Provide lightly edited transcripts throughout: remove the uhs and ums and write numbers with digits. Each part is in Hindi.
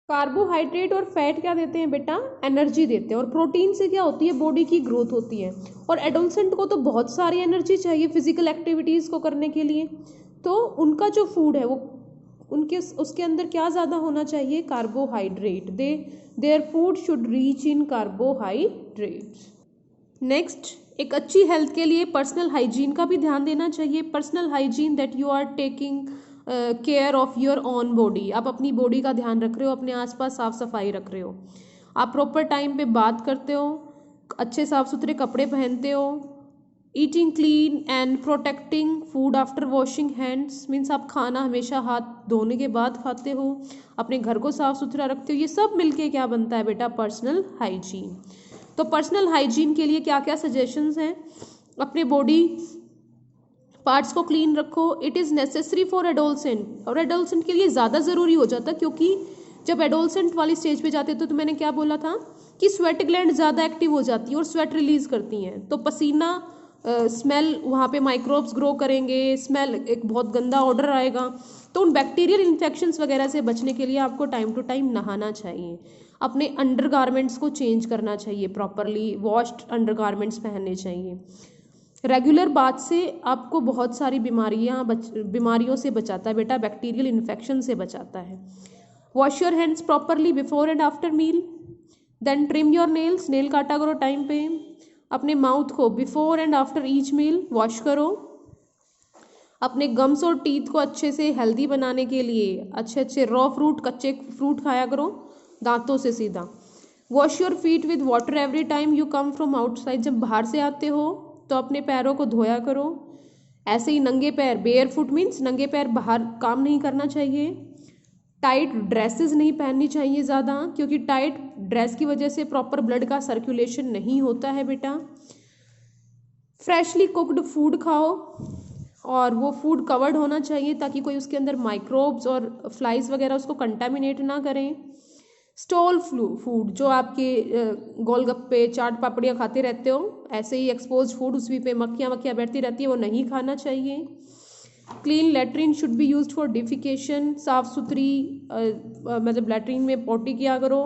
कार्बोहाइड्रेट और फैट क्या देते हैं बेटा, एनर्जी देते हैं। और प्रोटीन से क्या होती है, बॉडी की ग्रोथ होती है। और एडोलसेंट को तो बहुत सारी एनर्जी चाहिए फिजिकल एक्टिविटीज़ को करने के लिए, तो उनका जो फूड है वो उनके उसके अंदर क्या ज़्यादा होना चाहिए, carbohydrate. Their food should reach in carbohydrate. Next, एक अच्छी हेल्थ के लिए पर्सनल हाइजीन का भी ध्यान देना चाहिए। Personal hygiene that you are taking care of your own body. आप अपनी बॉडी का ध्यान रख रहे हो, अपने आसपास साफ सफाई रख रहे हो, आप प्रॉपर टाइम पे बात करते हो, अच्छे साफ सुथरे कपड़े पहनते हो, eating clean and protecting food after washing hands, means आप खाना हमेशा हाथ धोने के बाद खाते हो, अपने घर को साफ सुथरा रखते हो। ये सब मिलके क्या बनता है बेटा, पर्सनल हाइजीन। तो पर्सनल हाइजीन के लिए क्या क्या सजेशंस हैं, अपने बॉडी पार्ट्स को क्लीन रखो। It is necessary for adolescent, और एडोलसेंट के लिए ज़्यादा ज़रूरी हो जाता है, क्योंकि जब एडोलसेंट वाली स्टेज पे जाते तो मैंने क्या बोला था कि स्वेट ग्लैंड ज़्यादा एक्टिव हो जाती है और स्वेट रिलीज करती हैं, तो पसीना स्मेल वहाँ पे माइक्रोब्स ग्रो करेंगे, स्मेल एक बहुत गंदा ऑर्डर आएगा। तो उन बैक्टीरियल इन्फेक्शंस वगैरह से बचने के लिए आपको टाइम टू टाइम नहाना चाहिए, अपने अंडरगारमेंट्स को चेंज करना चाहिए, प्रॉपरली वॉश्ड अंडरगारमेंट्स पहनने चाहिए। रेगुलर बाथ से आपको बहुत सारी बीमारियों से बचाता है बेटा, बैक्टीरियल इन्फेक्शन से बचाता है। Wash your hands properly before and after meal. Then trim your nails, nail काटा करो टाइम पे। अपने माउथ को before and after each meal wash करो। अपने गम्स और टीथ को अच्छे से हेल्दी बनाने के लिए अच्छे अच्छे रॉ फ्रूट, कच्चे फ्रूट खाया करो दांतों से सीधा। Wash your feet with water every time you come from outside, जब बाहर से आते हो तो अपने पैरों को धोया करो। ऐसे ही नंगे पैर, बेयर फुट मीन्स नंगे पैर बाहर काम नहीं करना चाहिए। टाइट ड्रेसेस नहीं पहननी चाहिए ज़्यादा, क्योंकि टाइट ड्रेस की वजह से प्रॉपर ब्लड का सर्कुलेशन नहीं होता है बेटा। फ्रेशली कुक्ड फूड खाओ, और वो फूड कवर्ड होना चाहिए ताकि कोई उसके अंदर माइक्रोब्स और फ्लाइज वगैरह उसको कंटामिनेट ना करें। स्टॉल फूड, जो आपके गोलगप्पे चाट पापड़ियाँ खाते रहते हो, ऐसे ही एक्सपोज फूड उसमें पे मक्खियाँ बैठती रहती है, वो नहीं खाना चाहिए। Clean latrine should be used for defecation, साफ सुथरी मतलब लेटरिन में पोटी किया करो।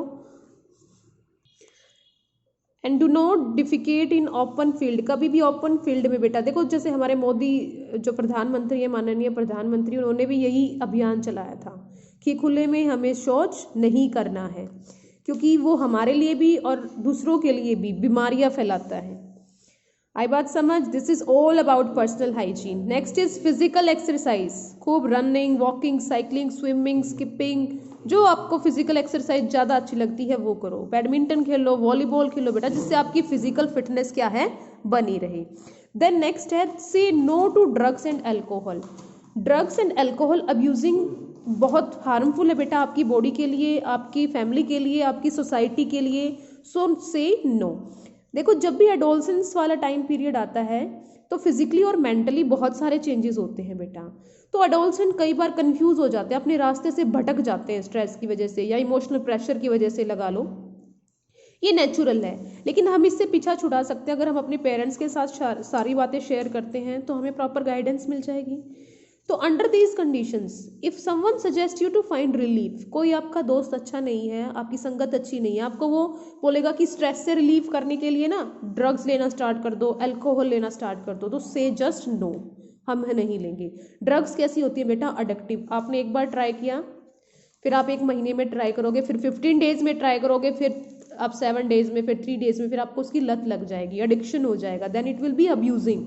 And do not defecate in open field, कभी भी ओपन फील्ड में बेटा, देखो जैसे हमारे मोदी जो प्रधानमंत्री है, माननीय प्रधानमंत्री, उन्होंने भी यही अभियान चलाया था कि खुले में हमें शौच नहीं करना है, क्योंकि वो हमारे लिए भी और दूसरों के लिए भी बीमारियां फैलाता है। आई बात समझ। This is all about personal hygiene. Next is physical exercise, खूब running, walking, cycling, swimming, skipping, जो आपको फिजिकल एक्सरसाइज ज़्यादा अच्छी लगती है वो करो। बैडमिंटन खेलो, वॉलीबॉल खेलो बेटा, जिससे आपकी फिजिकल फिटनेस क्या है, बनी रहे। देन नेक्स्ट है say no to drugs and alcohol. Drugs and alcohol abusing बहुत हार्मफुल है बेटा, आपकी बॉडी के लिए, आपकी फैमिली के लिए, आपकी सोसाइटी के लिए। सो से नो। देखो जब भी एडोलसेंस वाला टाइम पीरियड आता है तो फिजिकली और मेंटली बहुत सारे चेंजेस होते हैं बेटा। तो एडोलसेंट कई बार कंफ्यूज हो जाते हैं, अपने रास्ते से भटक जाते हैं स्ट्रेस की वजह से या इमोशनल प्रेशर की वजह से, लगा लो। ये नेचुरल है, लेकिन हम इससे पीछा छुड़ा सकते हैं अगर हम अपने पेरेंट्स के साथ सारी बातें शेयर करते हैं, तो हमें प्रॉपर गाइडेंस मिल जाएगी। तो under these conditions if someone suggest you to find relief, कोई आपका दोस्त अच्छा नहीं है, आपकी संगत अच्छी नहीं है, आपको वो बोलेगा कि स्ट्रेस से रिलीफ करने के लिए ना ड्रग्स लेना स्टार्ट कर दो, अल्कोहल लेना स्टार्ट कर दो, तो से जस्ट नो, हम नहीं लेंगे। ड्रग्स कैसी होती है बेटा, अडिक्टिव। आपने एक बार ट्राई किया, फिर आप 1 महीने में ट्राई करोगे, फिर 15 डेज में ट्राई करोगे, फिर आप 7 डेज में, फिर 3 डेज में, फिर आपको उसकी लत लग जाएगी, एडिक्शन हो जाएगा, then it will be abusing.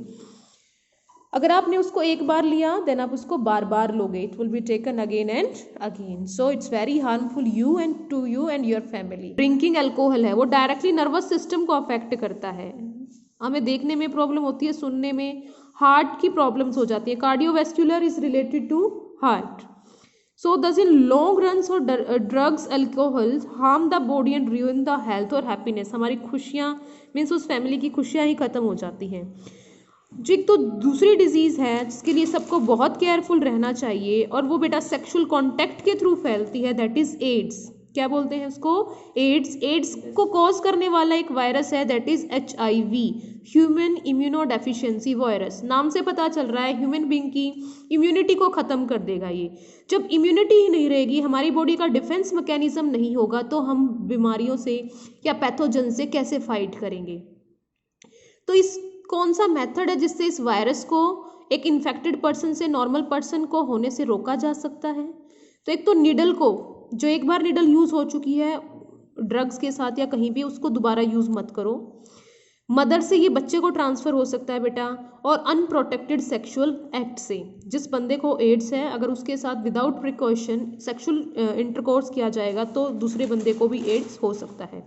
अगर आपने उसको एक बार लिया देन आप उसको बार बार लोगे, it will be taken again and again, so it's very harmful you and to you and your family. Drinking alcohol है वो डायरेक्टली नर्वस सिस्टम को अफेक्ट करता है, हमें देखने में प्रॉब्लम होती है, सुनने में, हार्ट की प्रॉब्लम्स हो जाती है, cardiovascular is related to heart. So thus in long runs और drugs alcohol harm the body and ruin the health और हैप्पीनेस, हमारी खुशियाँ मीन्स उस फैमिली की खुशियाँ ही खत्म हो जाती हैं। जी, तो दूसरी डिजीज़ है जिसके लिए सबको बहुत केयरफुल रहना चाहिए, और वो बेटा सेक्सुअल कॉन्टैक्ट के थ्रू फैलती है, दैट इज़ एड्स। क्या बोलते हैं उसको, एड्स। एड्स को कॉज करने वाला एक वायरस है, that is HIV, human immuno deficiency virus. नाम से पता चल रहा है ह्यूमन बीइंग की इम्यूनिटी को खत्म कर देगा ये। जब इम्यूनिटी ही नहीं रहेगी, हमारी बॉडी का डिफेंस मैकेनिज्म नहीं होगा, तो हम बीमारियों से या पैथोजन से कैसे फाइट करेंगे। तो इस कौन सा मेथड है जिससे इस वायरस को एक इन्फेक्टेड पर्सन से नॉर्मल पर्सन को होने से रोका जा सकता है। तो एक तो निडल को, जो एक बार निडल यूज़ हो चुकी है ड्रग्स के साथ या कहीं भी, उसको दोबारा यूज़ मत करो। मदर से ये बच्चे को ट्रांसफ़र हो सकता है बेटा, और अनप्रोटेक्टेड सेक्सुअल एक्ट से, जिस बंदे को एड्स है अगर उसके साथ विदाउट प्रिकॉशन सेक्सुअल इंटरकोर्स किया जाएगा तो दूसरे बंदे को भी एड्स हो सकता है।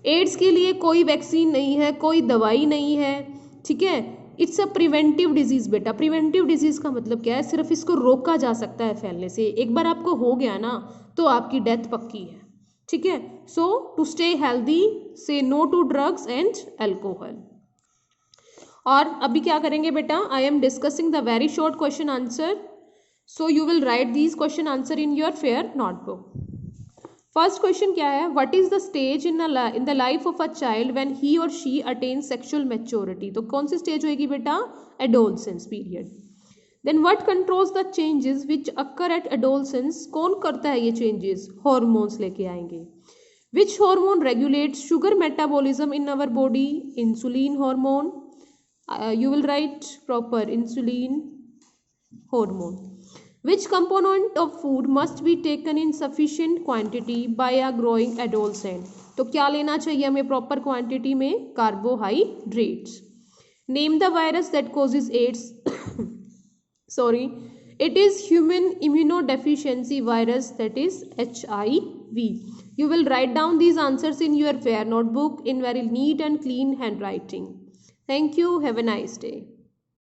एड्स के लिए कोई वैक्सीन नहीं है, कोई दवाई नहीं है, ठीक है। इट्स अ प्रिवेंटिव डिजीज़ बेटा। प्रिवेंटिव डिजीज़ का मतलब क्या है, सिर्फ इसको रोका जा सकता है फैलने से। एक बार आपको हो गया ना तो आपकी डेथ पक्की है, ठीक है। So to stay healthy, say no to drugs and alcohol. और अभी क्या करेंगे बेटा, I am discussing the very short question answer, so you will write these question answer in your fair notebook. First question क्या है, what is the stage in the life of a child when he और शी अटेन सेक्सुअल मैच्योरिटी। तो कौन सी स्टेज होगी बेटा, adolescence period. Then what controls the changes which occur at adolescence. कौन करता है ये चेंजेस, हॉर्मोन्स लेके आएंगे। Which hormone regulates sugar metabolism in our body, insulin hormone. You will write proper, insulin hormone. Which component of food must be taken in sufficient quantity by a growing adolescent। तो क्या लेना चाहिए हमें प्रॉपर क्वांटिटी में, carbohydrates. Name the virus that causes AIDS sorry, it is human immunodeficiency virus, that is HIV। You will write down these answers in your fair notebook in very neat and clean handwriting. Thank you, have a nice day.